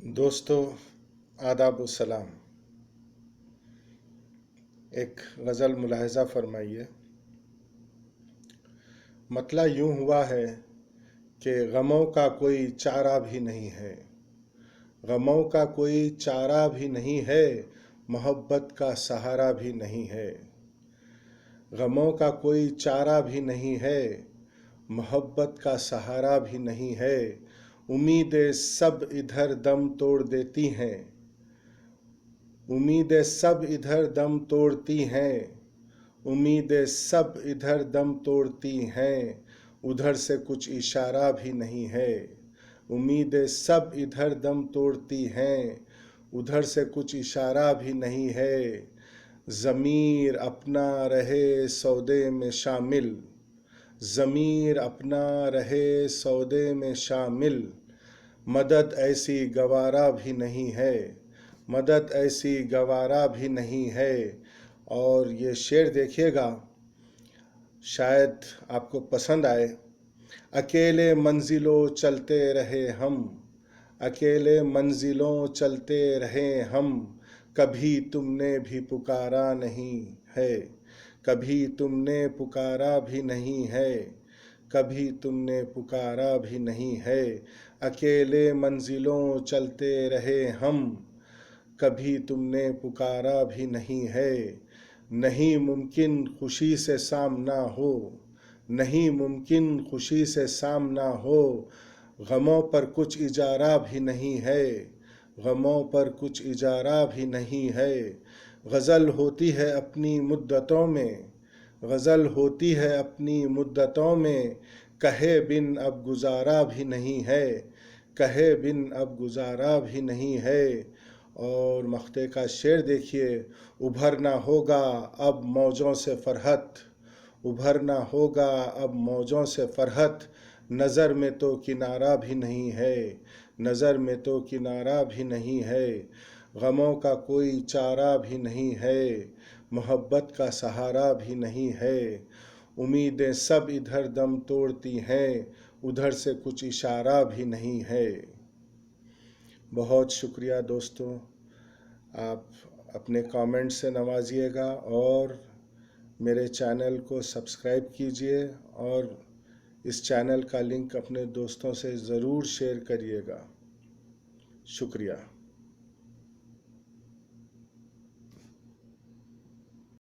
दोस्तों, आदाब व सलाम। एक गज़ल मुलाहिज़ा फरमाइए। मतला यूँ हुआ है कि गमों का कोई चारा भी नहीं है, गमों का कोई चारा भी नहीं है, मोहब्बत का सहारा भी नहीं है। गमों का कोई चारा भी नहीं है, मोहब्बत का सहारा भी नहीं है। उम्मीदें सब इधर दम तोड़ देती हैं, उम्मीदें सब इधर दम तोड़ती हैं, उम्मीदें सब इधर दम तोड़ती हैं, उधर से कुछ इशारा भी नहीं है। उम्मीदें सब इधर दम तोड़ती हैं, उधर से कुछ इशारा भी नहीं है। ज़मीर अपना रहे सौदे में शामिल, ज़मीर अपना रहे सौदे में शामिल, मदद ऐसी गवारा भी नहीं है, मदद ऐसी गवारा भी नहीं है। और ये शेर देखिएगा, शायद आपको पसंद आए। अकेले मंजिलों चलते रहे हम, अकेले मंजिलों चलते रहे हम, कभी तुमने भी पुकारा नहीं है, कभी तुमने पुकारा भी नहीं है, कभी तुमने पुकारा भी नहीं है। अकेले मंजिलों चलते रहे हम, कभी तुमने पुकारा भी नहीं है। नहीं मुमकिन खुशी से सामना हो, नहीं मुमकिन खुशी से सामना हो, गमों पर कुछ इजारा भी नहीं है, गमों पर कुछ इजारा भी नहीं है। गज़ल होती है अपनी मुद्दतों में, गज़ल होती है अपनी मुद्दतों में, कहे बिन अब गुजारा भी नहीं है, कहे बिन अब गुजारा भी नहीं है। और मख्ते का शेर देखिए, उभरना होगा अब मौजों से फ़रहत, उभरना होगा अब मौजों से फ़रहत, नज़र में तो किनारा भी नहीं है, नज़र में तो किनारा भी नहीं है। गमों का कोई चारा भी नहीं है, मोहब्बत का सहारा भी नहीं है। उम्मीदें सब इधर दम तोड़ती हैं, उधर से कुछ इशारा भी नहीं है। बहुत शुक्रिया दोस्तों, आप अपने कमेंट से नवाजिएगा और मेरे चैनल को सब्सक्राइब कीजिए और इस चैनल का लिंक अपने दोस्तों से ज़रूर शेयर करिएगा। शुक्रिया।